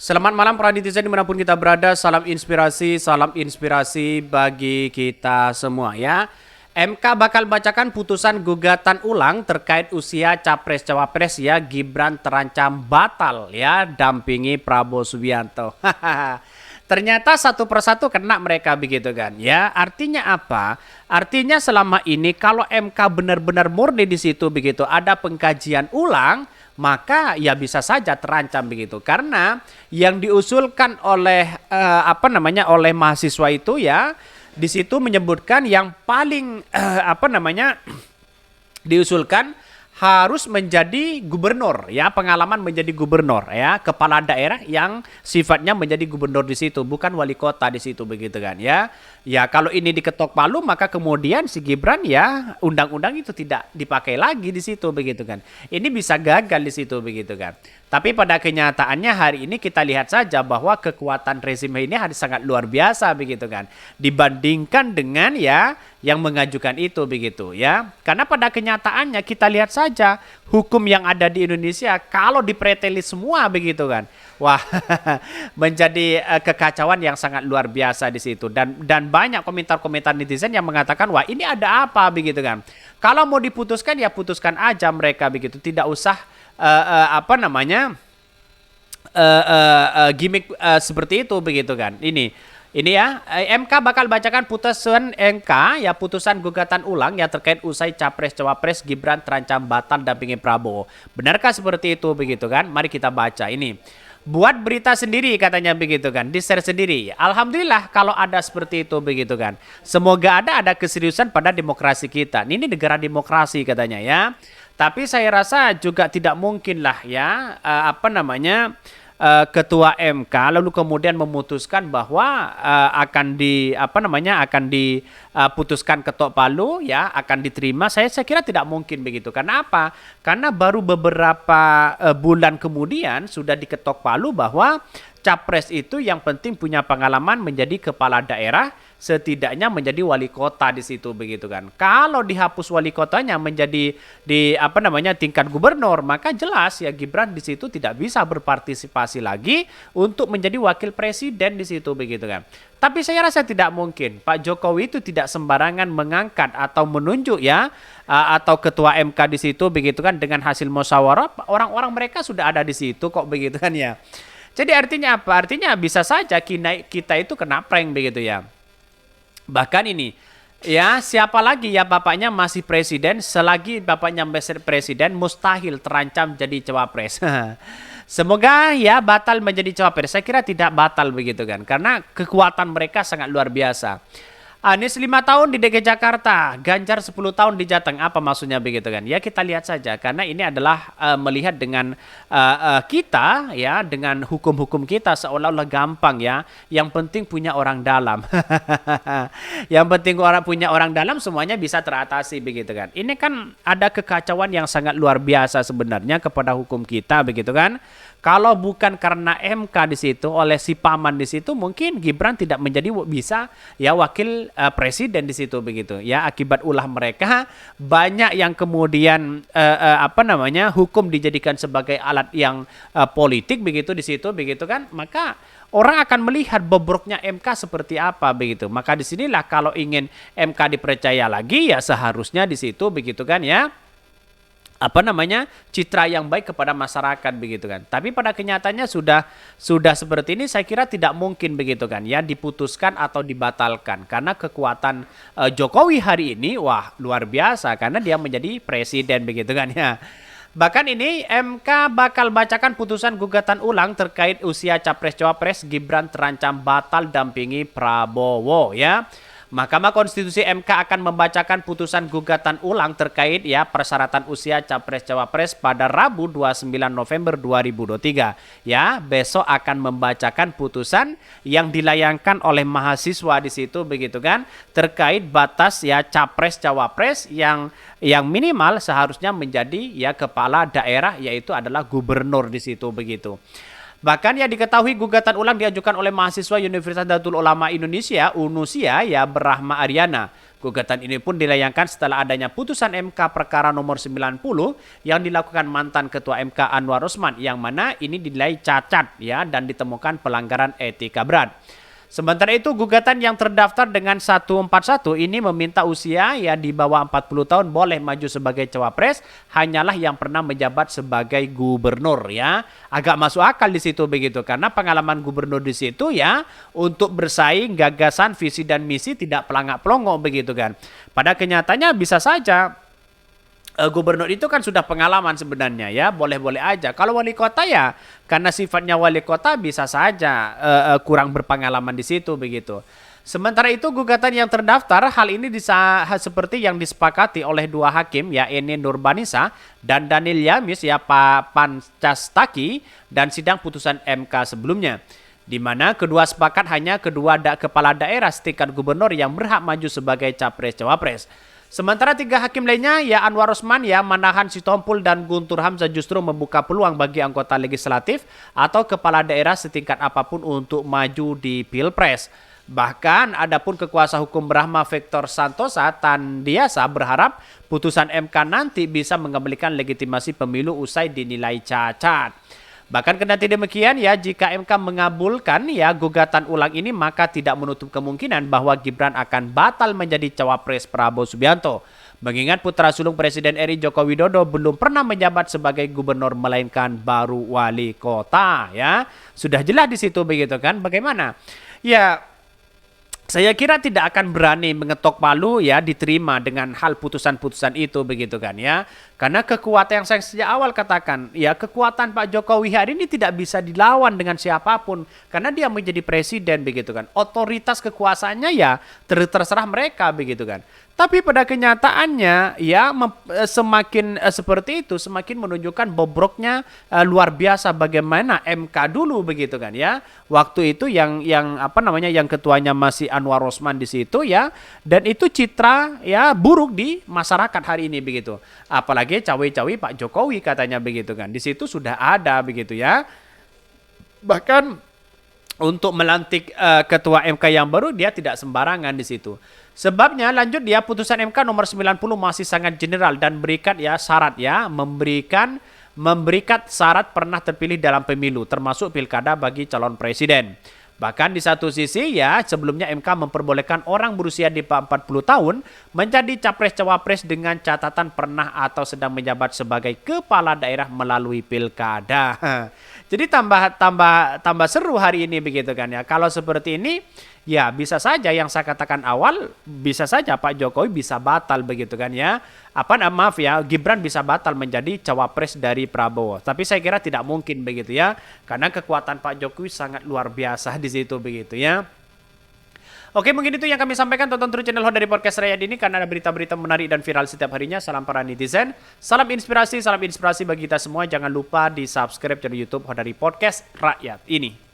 Selamat malam para netizen dimanapun kita berada, salam inspirasi bagi kita semua ya. MK bakal bacakan putusan gugatan ulang terkait usia Capres-Cawapres ya. Gibran terancam batal ya, dampingi Prabowo Subianto. Ternyata satu persatu kena mereka begitu kan ya. Artinya apa? Artinya selama ini kalau MK benar-benar murni di situ begitu ada pengkajian ulang, maka ya bisa saja terancam begitu karena yang diusulkan oleh oleh mahasiswa itu ya di situ menyebutkan yang paling diusulkan harus menjadi gubernur ya, pengalaman menjadi gubernur ya, kepala daerah yang sifatnya menjadi gubernur di situ, bukan wali kota di situ begitu kan ya. Ya kalau ini diketok palu maka kemudian si Gibran ya undang-undang itu tidak dipakai lagi di situ begitu kan. Ini bisa gagal di situ begitu kan. Tapi pada kenyataannya hari ini kita lihat saja bahwa kekuatan rezim ini harus sangat luar biasa begitu kan. Dibandingkan dengan ya yang mengajukan itu begitu ya. Karena pada kenyataannya kita lihat saja hukum yang ada di Indonesia kalau dipreteli semua begitu kan. Wah, menjadi kekacauan yang sangat luar biasa di situ dan banyak komentar-komentar netizen yang mengatakan wah ini ada apa begitu kan. Kalau mau diputuskan ya putuskan aja mereka begitu, tidak usah gimmick seperti itu begitu kan. Ini ya, MK bakal bacakan putusan MK ya, putusan gugatan ulang yang terkait usai Capres-Cawapres Gibran terancam batal dampingi Prabowo. Benarkah seperti itu begitu kan? Mari kita baca ini. Buat berita sendiri katanya begitu kan, di-share sendiri. Alhamdulillah kalau ada seperti itu begitu kan. Semoga ada keseriusan pada demokrasi kita. Ini negara demokrasi katanya ya. Tapi saya rasa juga tidak mungkin lah ya ketua MK lalu kemudian memutuskan bahwa akan diputuskan ketok palu ya, akan diterima. Saya kira tidak mungkin begitu. Karena apa? Karena baru beberapa bulan kemudian sudah diketok palu bahwa capres itu yang penting punya pengalaman menjadi kepala daerah, setidaknya menjadi wali kota di situ begitu kan. Kalau dihapus wali kotanya menjadi tingkat gubernur, maka jelas ya Gibran di situ tidak bisa berpartisipasi lagi untuk menjadi wakil presiden di situ begitu kan. Tapi saya rasa tidak mungkin. Pak Jokowi itu tidak sembarangan mengangkat atau menunjuk ya atau ketua MK di situ begitu kan dengan hasil musyawarah, orang-orang mereka sudah ada di situ kok begitu kan ya. Jadi artinya apa? Artinya bisa saja kita itu kena prank begitu ya. Bahkan ini, ya siapa lagi ya bapaknya masih presiden, selagi bapaknya presiden mustahil terancam jadi cawapres. Semoga ya batal menjadi cawapres. Saya kira tidak batal begitu kan, karena kekuatan mereka sangat luar biasa. Anies 5 tahun di DKI Jakarta, Ganjar 10 tahun di Jateng. Apa maksudnya begitu kan? Ya kita lihat saja karena ini adalah melihat dengan kita ya, dengan hukum-hukum kita seolah-olah gampang ya. Yang penting punya orang dalam. Yang penting punya orang dalam semuanya bisa teratasi begitu kan. Ini kan ada kekacauan yang sangat luar biasa sebenarnya kepada hukum kita begitu kan. Kalau bukan karena MK di situ oleh si paman di situ mungkin Gibran tidak menjadi bisa ya wakil presiden di situ begitu ya, akibat ulah mereka banyak yang kemudian hukum dijadikan sebagai alat yang politik begitu di situ begitu kan, maka orang akan melihat bobroknya MK seperti apa begitu. Maka disinilah kalau ingin MK dipercaya lagi ya seharusnya di situ begitu kan ya, citra yang baik kepada masyarakat begitu kan. Tapi pada kenyataannya sudah seperti ini, saya kira tidak mungkin begitu kan ya diputuskan atau dibatalkan karena kekuatan Jokowi hari ini wah luar biasa karena dia menjadi presiden begitu kan ya. Bahkan ini MK bakal bacakan putusan gugatan ulang terkait usia Capres-Cawapres Gibran terancam batal dampingi Prabowo ya. Mahkamah Konstitusi MK akan membacakan putusan gugatan ulang terkait ya persyaratan usia Capres-Cawapres pada Rabu 29 November 2023. Ya, besok akan membacakan putusan yang dilayangkan oleh mahasiswa di situ begitu kan terkait batas ya Capres-Cawapres yang minimal seharusnya menjadi ya kepala daerah, yaitu adalah gubernur di situ begitu. Bahkan ya diketahui gugatan ulang diajukan oleh mahasiswa Universitas Nahdlatul Ulama Indonesia, UNUSIA ya, Berahma Aryana. Gugatan ini pun dilayangkan setelah adanya putusan MK perkara nomor 90 yang dilakukan mantan Ketua MK Anwar Usman, yang mana ini dinilai cacat ya dan ditemukan pelanggaran etika berat. Sementara itu, gugatan yang terdaftar dengan 141 ini meminta usia ya di bawah 40 tahun boleh maju sebagai cawapres hanyalah yang pernah menjabat sebagai gubernur ya. Agak masuk akal di situ begitu, karena pengalaman gubernur di situ ya untuk bersaing gagasan, visi dan misi tidak pelangak-pelongok begitu kan. Pada kenyataannya bisa saja gubernur itu kan sudah pengalaman sebenarnya ya, boleh-boleh aja. Kalau wali kota ya karena sifatnya wali kota bisa saja kurang berpengalaman di situ begitu. Sementara itu gugatan yang terdaftar hal ini seperti yang disepakati oleh dua hakim ya, Eni Nurbanisa dan Daniel Yamis ya, Pak Pancastaki, dan sidang putusan MK sebelumnya, di mana kedua sepakat hanya kedua kepala daerah setingkat gubernur yang berhak maju sebagai capres-cawapres. Sementara tiga hakim lainnya ya Anwar Usman ya, Manahan Sitompul dan Guntur Hamzah justru membuka peluang bagi anggota legislatif atau kepala daerah setingkat apapun untuk maju di Pilpres. Bahkan adapun kekuasa hukum Brahma Victor Santosa Tandiasa berharap putusan MK nanti bisa mengembalikan legitimasi pemilu usai dinilai cacat. Bahkan kendati demikian ya, jika MK mengabulkan ya gugatan ulang ini, maka tidak menutup kemungkinan bahwa Gibran akan batal menjadi cawapres Prabowo Subianto. Mengingat putra sulung Presiden RI Joko Widodo belum pernah menjabat sebagai gubernur melainkan baru wali kota ya. Sudah jelas di situ begitu kan. Bagaimana? Ya, saya kira tidak akan berani mengetok palu ya diterima dengan hal putusan-putusan itu begitu kan ya. Karena kekuatan yang saya sejak awal katakan ya, kekuatan Pak Jokowi hari ini tidak bisa dilawan dengan siapapun karena dia menjadi presiden begitu kan. Otoritas kekuasaannya ya terserah mereka begitu kan. Tapi pada kenyataannya ya semakin seperti itu semakin menunjukkan bobroknya luar biasa bagaimana MK dulu begitu kan ya. Waktu itu yang yang ketuanya masih Anwar Usman di situ ya, dan itu citra ya buruk di masyarakat hari ini begitu. Apalagi cawe-cawe Pak Jokowi katanya begitu kan. Di situ sudah ada begitu ya. Bahkan untuk melantik ketua MK yang baru dia tidak sembarangan di situ. Sebabnya lanjut dia putusan MK nomor 90 masih sangat general dan berikat ya syarat ya, memberikan syarat pernah terpilih dalam pemilu termasuk pilkada bagi calon presiden. Bahkan di satu sisi ya sebelumnya MK memperbolehkan orang berusia di bawah 40 tahun menjadi capres-cawapres dengan catatan pernah atau sedang menjabat sebagai kepala daerah melalui pilkada. Jadi tambah seru hari ini begitu kan ya. Kalau seperti ini ya bisa saja yang saya katakan awal, bisa saja Pak Jokowi bisa batal begitu kan ya. Maaf ya, Gibran bisa batal menjadi cawapres dari Prabowo. Tapi saya kira tidak mungkin begitu ya. Karena kekuatan Pak Jokowi sangat luar biasa di situ begitu ya. Oke, mungkin itu yang kami sampaikan. Tonton terus channel Hodari Podcast Rakyat ini karena ada berita-berita menarik dan viral setiap harinya. Salam para netizen, salam inspirasi bagi kita semua. Jangan lupa di subscribe channel YouTube Hodari Podcast Rakyat ini.